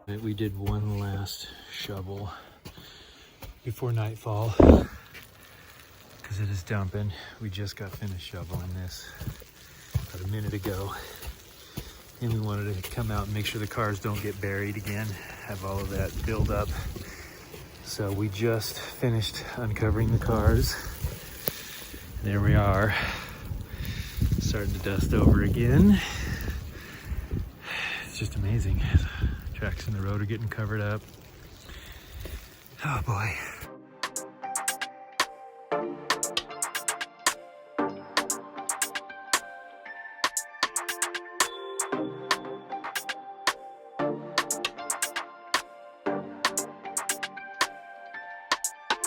We did one last shovel before nightfall because it is dumping. We just got finished shoveling this about a minute ago, and we wanted to come out and make sure the cars don't get buried again, have all of that build up. So we just finished uncovering the cars. There we are, starting to dust over again. It's just amazing. Tracks in the road are getting covered up. Oh boy.